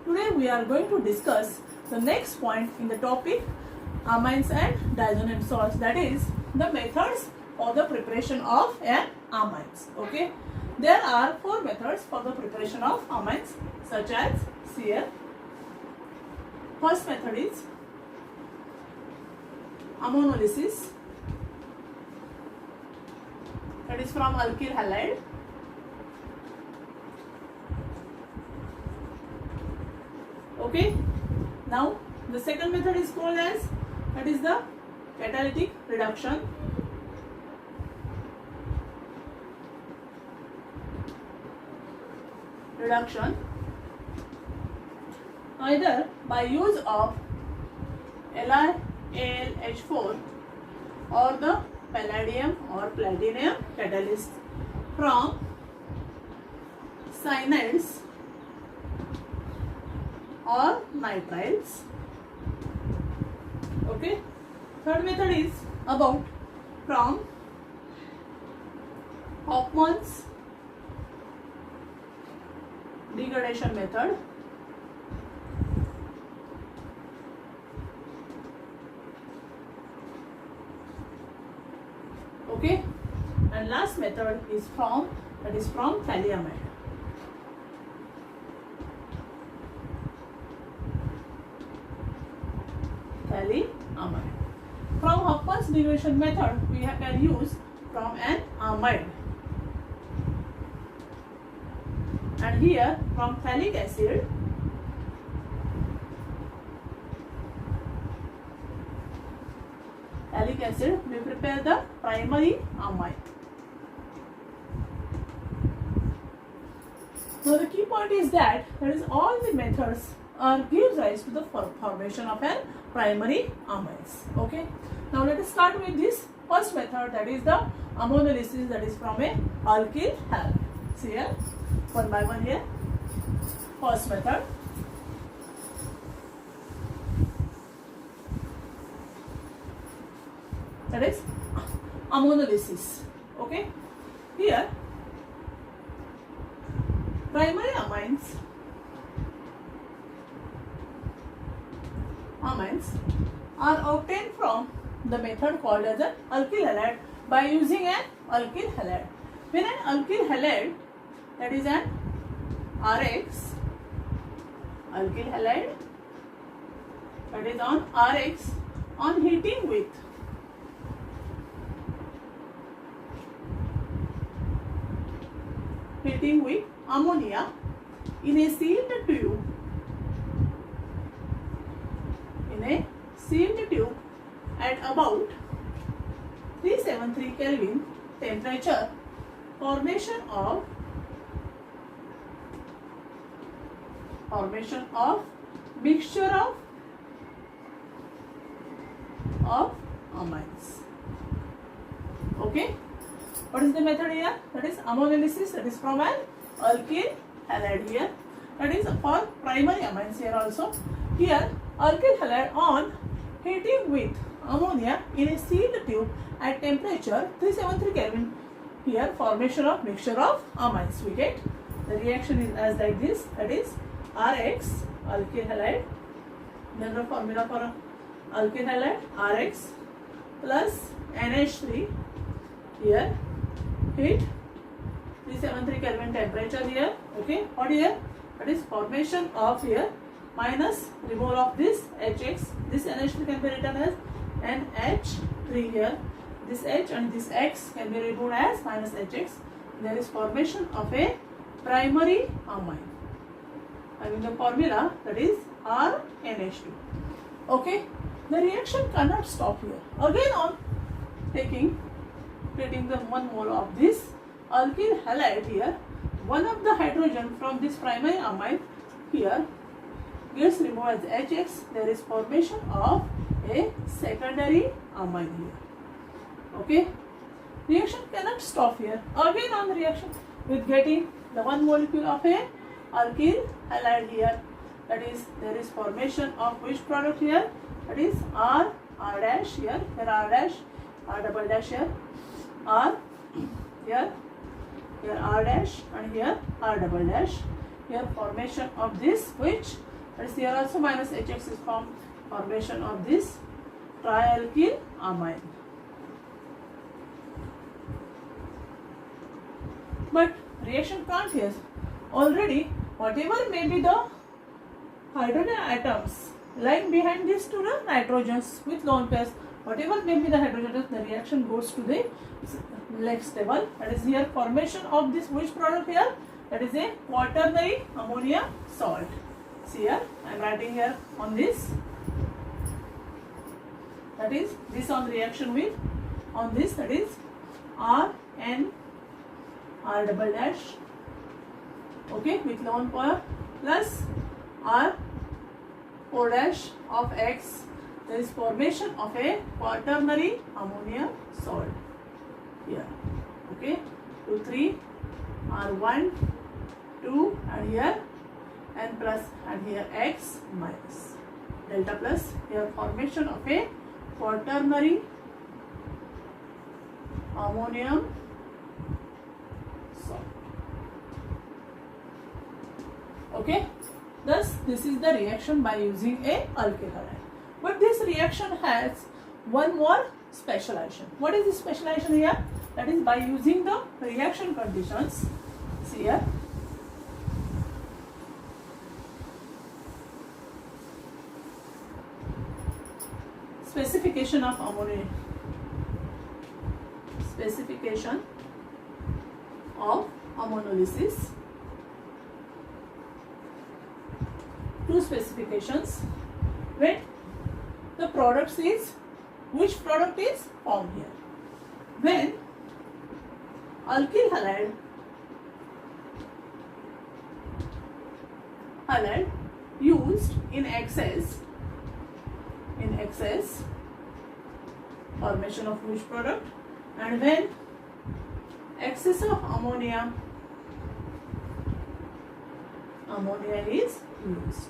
Today we are going to discuss the next point in the topic amines and diazonium salts, that is the methods for the preparation of an amines. Okay, there are 4 methods for the preparation of amines such as here. First method is ammonolysis, that is from alkyl halide. Okay, now the second method is called as, that is the catalytic reduction. Either by use of LiAlH4 or the palladium or platinum catalyst from cyanides or nitriles. Okay, third method is about from Hofmann's degradation method. Okay, and last method is from thaliamide. From Hofmann's degradation method, we can use from an amide, and here from phthalic acid we prepare the primary amide. So the key point is that is all the methods gives rise to the formation of an primary amines. Okay, now let us start with this first method, that is the ammonolysis, that is from a alkyl halide. See here, one by one here. First method, that is ammonolysis. Okay, here primary amines are obtained from the method called as an alkyl halide by using an alkyl halide. When an alkyl halide, that is an RX alkyl halide, that is on RX, on heating with ammonia in a sealed tube at about 373 Kelvin temperature, formation of mixture of amines. Okay, what is the method here? That is ammonolysis, that is from an alkyl halide here, that is for primary amines here also. Here alkyl halide on heating with ammonia in a sealed tube at temperature 373 Kelvin. Here formation of mixture of amines we get. The reaction is as like this, that is RX alkyl halide, then the formula for alkyl halide RX plus NH3 here, heat 373 Kelvin temperature here. Okay, what here? That is formation of here minus removal of this HX. This NH3 can be written as NH3 here. This H and this X can be removed as minus HX. There is formation of a primary amine having the formula, that is RNH2. Okay, the reaction cannot stop here. Again on treating the 1 mole of this alkyl halide here, one of the hydrogen from this primary amine here gets removed as HX. There is formation of a secondary amine here. Okay, reaction cannot stop here. Again on the reaction with getting the 1 molecule of a alkyl halide here, that is there is formation of which product here? That is R dash here, R dash, R double dash here, R here R dash and here R double dash. Here formation of this which That is here also minus HX is formed, formation of this trialkyl amine. But reaction can't here. Already whatever may be the hydrogen atoms lying behind these two nitrogens with lone pairs, whatever may be the hydrogen atoms, the reaction goes to the next level. That is here formation of this which product here? That is a quaternary ammonium salt. See here, I am writing here on this. That is this on reaction with on this, that is RN R double dash, okay, with lone pair plus R 4 dash of X. There is formation of a quaternary ammonium salt here, okay, 2 3 R1 2 and here N plus and here X minus delta plus here formation of a quaternary ammonium salt. Okay, thus this is the reaction by using a alkyl halide. But this reaction has one more specialization. What is the specialization here? That is by using the reaction conditions. See here. Specification of ammonia. Specification of ammonolysis. Two specifications. When the product is, which product is formed here? When alkyl halide used in excess, formation of which product, and when excess of ammonia is used.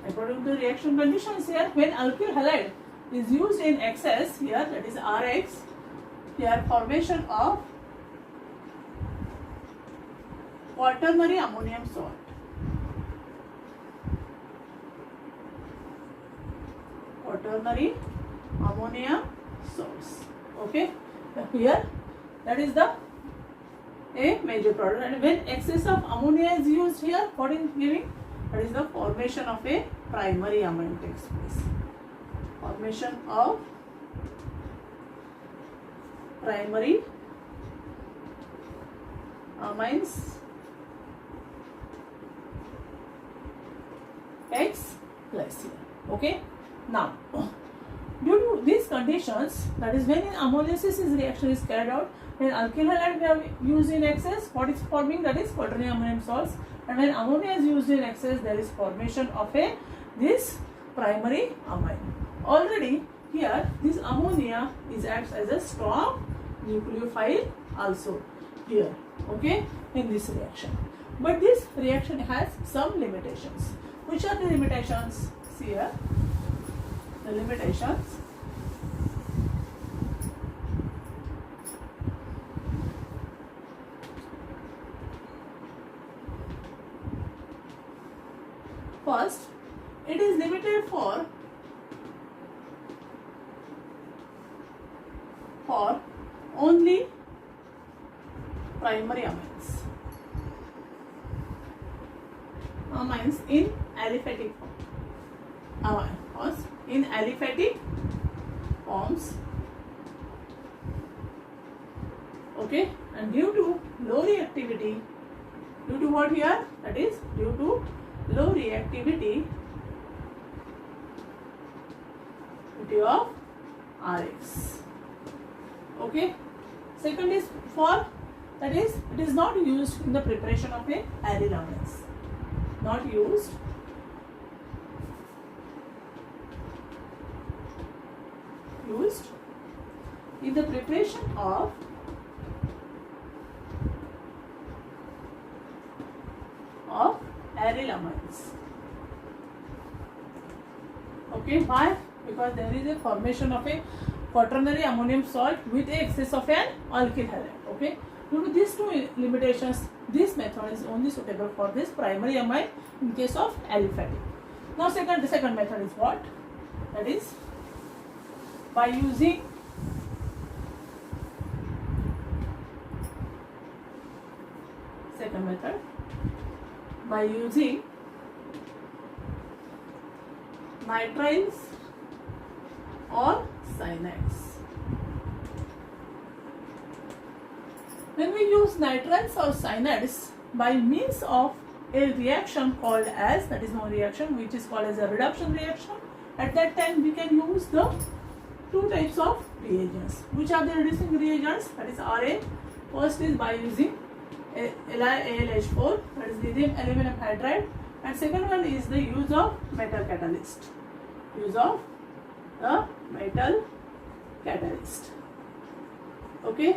According to reaction conditions here, when alkyl halide is used in excess here, that is Rx, here formation of quaternary ammonium salt. Quaternary ammonium salts. Okay, here that is the a major product, and when excess of ammonia is used here, what is giving? That is the formation of a primary amine takes place. Formation of primary amines X plus here. Okay. Now, due to these conditions, that is when ammonolysis reaction is carried out, when alkyl halide we have used in excess, what is forming? That is quaternary ammonium salts. And when ammonia is used in excess, there is formation of this primary amine. Already here, this ammonia is acts as a strong nucleophile also here. Okay, in this reaction. But this reaction has some limitations. Which are the limitations? See here. The limitations. First, it is limited for only primary amines. Amines in aliphatic form. In aliphatic forms. Okay, and due to low reactivity, due to what here? That is due to low reactivity of Rx. Okay. Second is for, that is it is not used in the preparation of a aryl amines. Not used in the preparation of aryl amines. Okay, why? Because there is a formation of a quaternary ammonium salt with a excess of an alkyl halide. Okay, due to these two limitations, this method is only suitable for this primary amine in case of aliphatic. Now the second method is what? That is by using second method by using nitriles or cyanides. When we use nitriles or cyanides by means of a reaction called as, that is one reaction which is called as a reduction reaction, at that time we can use the two types of reagents. Which are the reducing reagents? That is Ra. First is by using LiAlH4, that is lithium aluminum hydride, and second one is the use of metal catalyst. Use of the metal catalyst. Okay.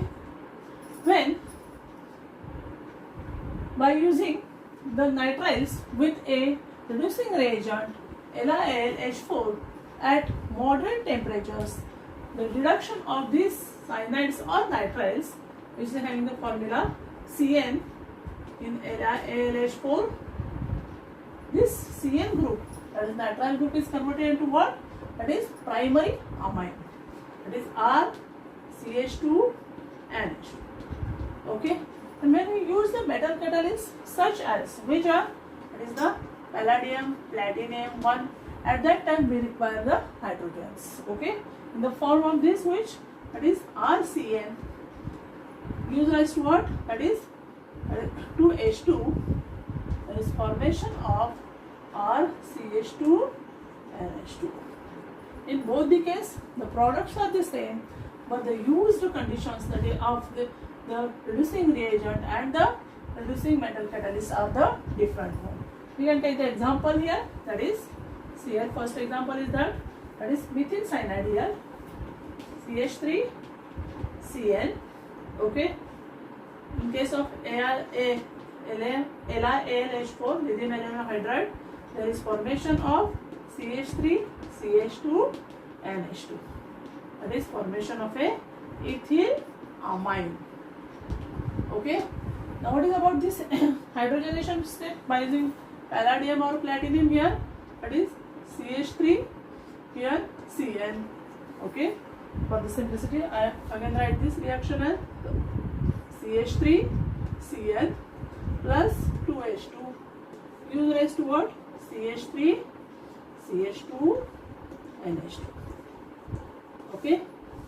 When by using the nitriles with a reducing reagent LiAlH4 at moderate temperatures, the reduction of these cyanides or nitriles, which is having the formula Cn in LiAlH4, this Cn group, that is nitrile group, is converted into what? That is primary amine. That is RCH2 NH2. Okay. And when we use the metal catalysts such as, which are, that is the palladium, platinum one, at that time we require the hydrogens. Okay. In the form of this, which, that is RCN, gives rise to what? That is 2H2, that is formation of RCH2 and H2. In both the case, the products are the same, but the used conditions, that is of the reducing reagent and the reducing metal catalyst are the different one. We can take the example here, that is here first example is that is methyl cyanide here, CH3 Cl. Okay. In case of LiAlH4, lithium aluminum hydride, there is formation of CH3 CH2 and H2. That is formation of a ethyl amine. Okay. Now what is about this hydrogenation step by using palladium or platinum here? That is CH3 here Cn. Okay. For the simplicity, I again write this reaction as CH3 Cn plus 2H2 gives rise to what? CH3 CH2 and H2. Okay.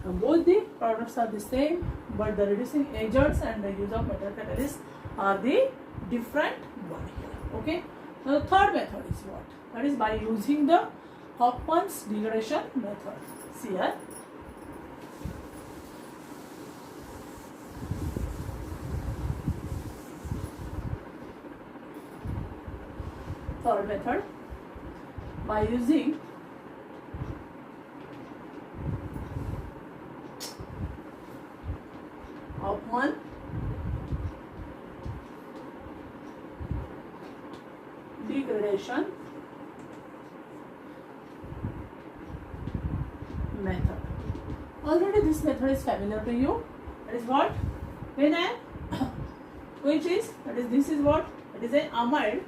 Now both the products are the same, but the reducing agents and the use of metal catalysts are the different one here. Okay. Now the third method is what? That is by using the Hofmann's degradation method. See here. Third method, by using Hofmann degradation method. Already this method is familiar to you. That is what? When an which is, that is, this is what? It is an amide.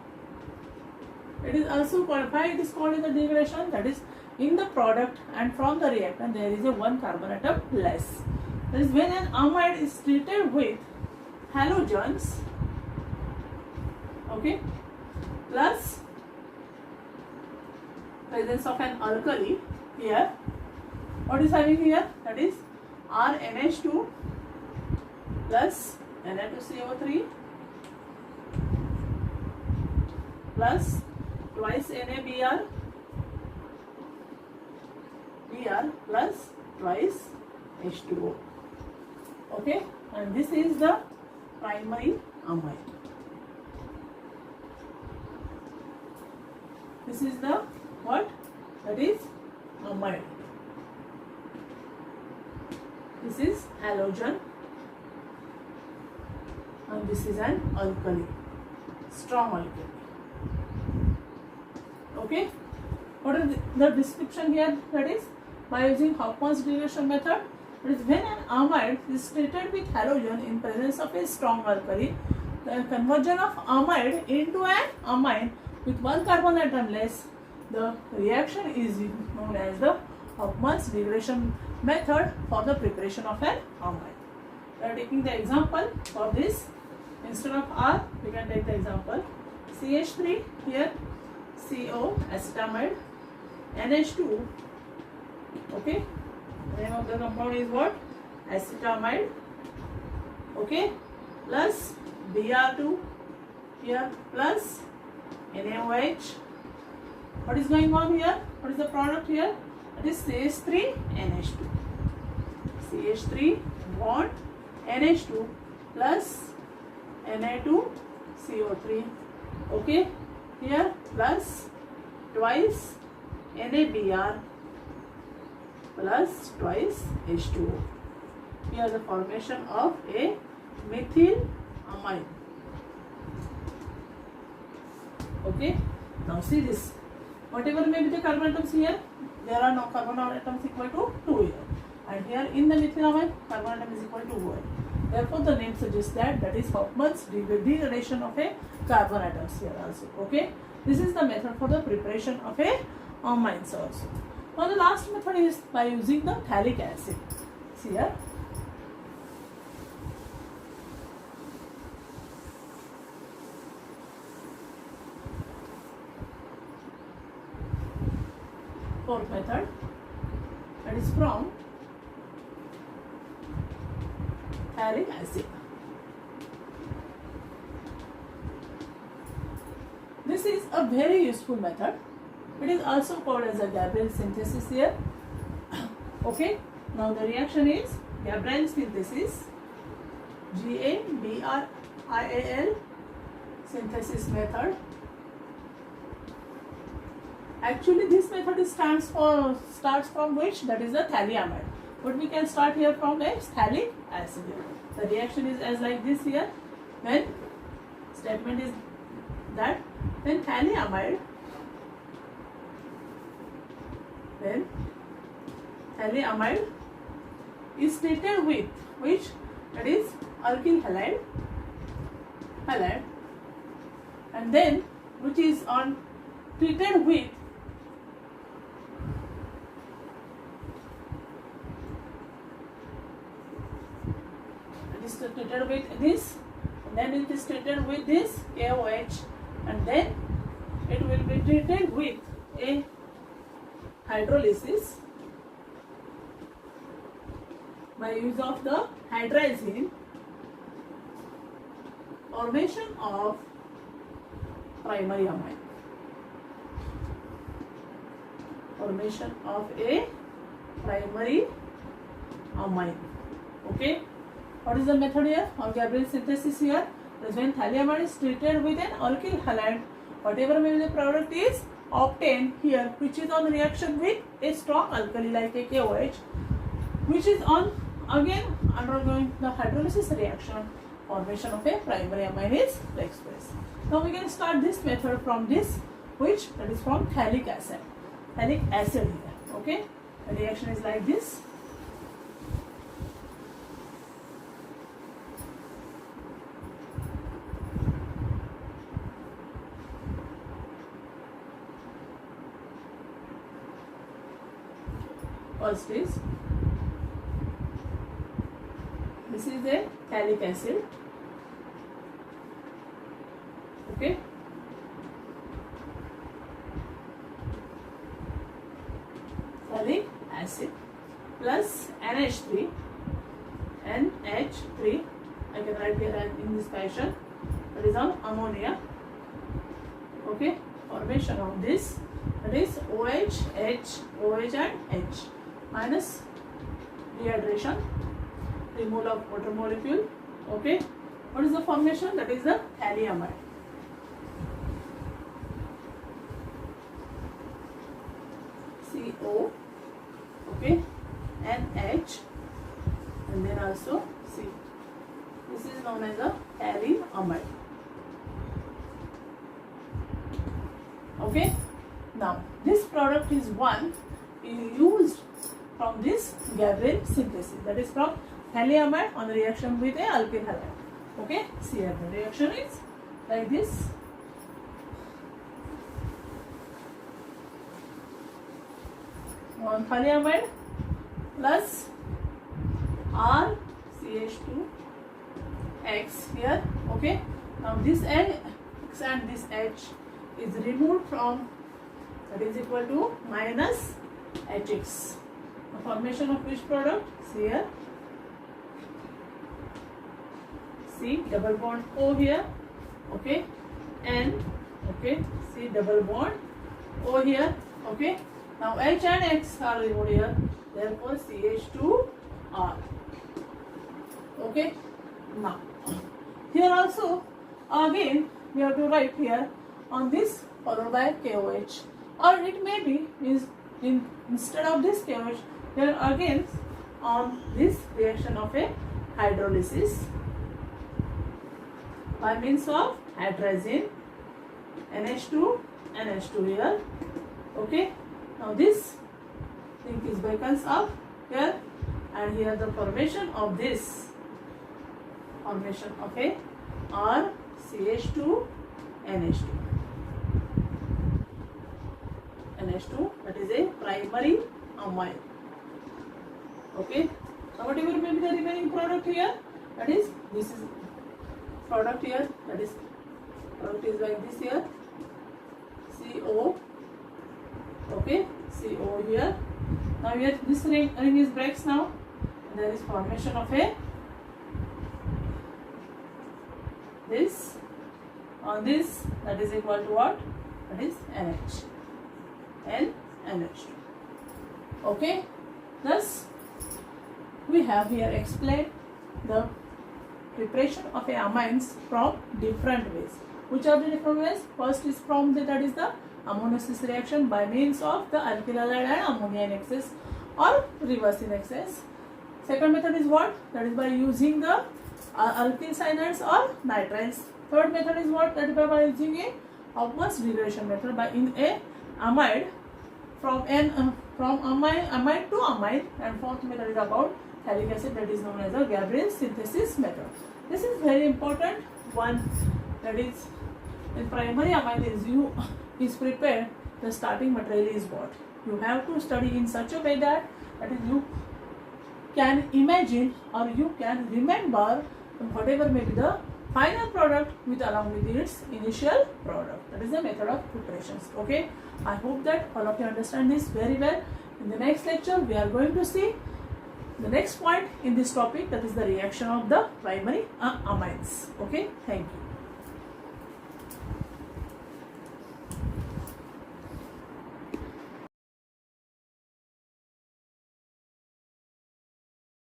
It is also called, why it is called in the degradation? That is, in the product and from the reactant there is a one carbon atom less. That is, when an amide is treated with halogens, okay, plus presence of an alkali here. What is having here? That is RNH2 plus Na2CO3 plus twice NaBr Br plus twice H2O. Okay, and this is the primary amide. This is the what? That is amide. This is halogen and this is an alkali, strong alkali. Okay, what is the description here? That is, by using Hofmann's degradation method, it is when an amide is treated with halogen in presence of a strong alkali, the conversion of amide into an amine with one carbon atom less the reaction is known as the Hofmann's degradation method for the preparation of an amide. We are taking the example for this. Instead of R, we can take the example CH3 here, CO acetamide, NH2. Okay, the name of the compound is what? Acetamide. Okay, plus Br2 here plus NaOH. What is going on here? What is the product here? That is CH3 NH2. CH3 bond NH2 plus Na2 CO3. Okay, here plus twice NaBr plus twice H2O. Here the formation of a methyl amine. Okay, now see this. Whatever may be the carbon atoms here, there are no carbon atoms equal to 2 here. And here in the methylamine, carbon atom is equal to 1. Therefore, the name suggests that is Hofmann's degradation of a carbon atoms here also. Okay, this is the method for the preparation of a amines also. Now, the last method is by using the phthalic acid. See here. Fourth method, that is from phthalic acid. This is a very useful method. It is also called as a Gabriel synthesis here. Okay, now the reaction is Gabriel synthesis, GABRIAL synthesis method. Actually, this method starts from which? That is the thalliamide. But we can start here from a phthalic acid. The reaction is as like this here. When statement is that when thalliamide is treated with which? That is alkyl halide, and then which is on treated with treated with this, and then it is treated with this KOH, and then it will be treated with a hydrolysis by use of the hydrazine, formation of primary amine. Formation of a primary amine. Okay. What is the method here of Gabriel synthesis here? That is when thalliamide is treated with an alkyl halide, whatever may be the product is obtained here, which is on reaction with a strong alkali like a KOH, which is on again undergoing the hydrolysis reaction, formation of a primary amine is takes place. Now we can start this method from this, which that is from phthalic acid. Phthalic acid here. Okay, the reaction is like this. First is this is a phthalic acid. Okay, phthalic acid plus NH3, NH3. I can write here in this fashion. That is on ammonia. Okay, formation of this, that is OH, H, OH and H. Minus dehydration, removal of water molecule. Okay, what is the formation? That is the thalliamide. CO, okay, NH, and then also C. This is known as a thalliamide. Okay, now this product is one used from this Gabriel synthesis, that is from thalliamide on reaction with a alkyl halide. Okay, see here the reaction is like this. non-thiamide plus RCH2X here. Okay, now this X and this H is removed from, that is equal to minus HX. The formation of which product? Here C double bond O here. Okay, N. Okay, C double bond O here. Okay, now H and X are removed here, therefore CH2R. Okay, now here also again we have to write here on this followed by KOH, or it may be is instead of this KOH here again on this reaction of a hydrolysis by means of hydrazine NH2 NH2 here. Okay, now this thing is breakens up here, and here the formation of this formation of a RCH2 NH2 NH2, that is a primary amine. Okay, now whatever may be the remaining product here, that is this is product here, that is product is like this here, CO. Okay, CO here. Now here this ring is breaks now, and there is formation of a this on this, that is equal to what? That is NH. NH2. Okay, thus we have here explained the preparation of a amines from different ways. Which are the different ways? First is from the, that is the ammonolysis reaction by means of the alkyl halide and ammonia in excess or reverse in excess. Second method is what? That is by using the alkyl cyanides or nitriles. Third method is what? That is by using a Hauptmann's degradation method by in a amide from amide to amide. And fourth method is about phthalic acid, that is known as the Gabriel synthesis method. This is very important one, that is in primary amine is prepared, the starting material is what? You have to study in such a way that is you can imagine or you can remember whatever may be the final product with along with its initial product. That is the method of preparations. Okay, I hope that all of you understand this very well. In the next lecture we are going to see the next point in this topic, that is the reaction of the primary amines. Okay, thank you.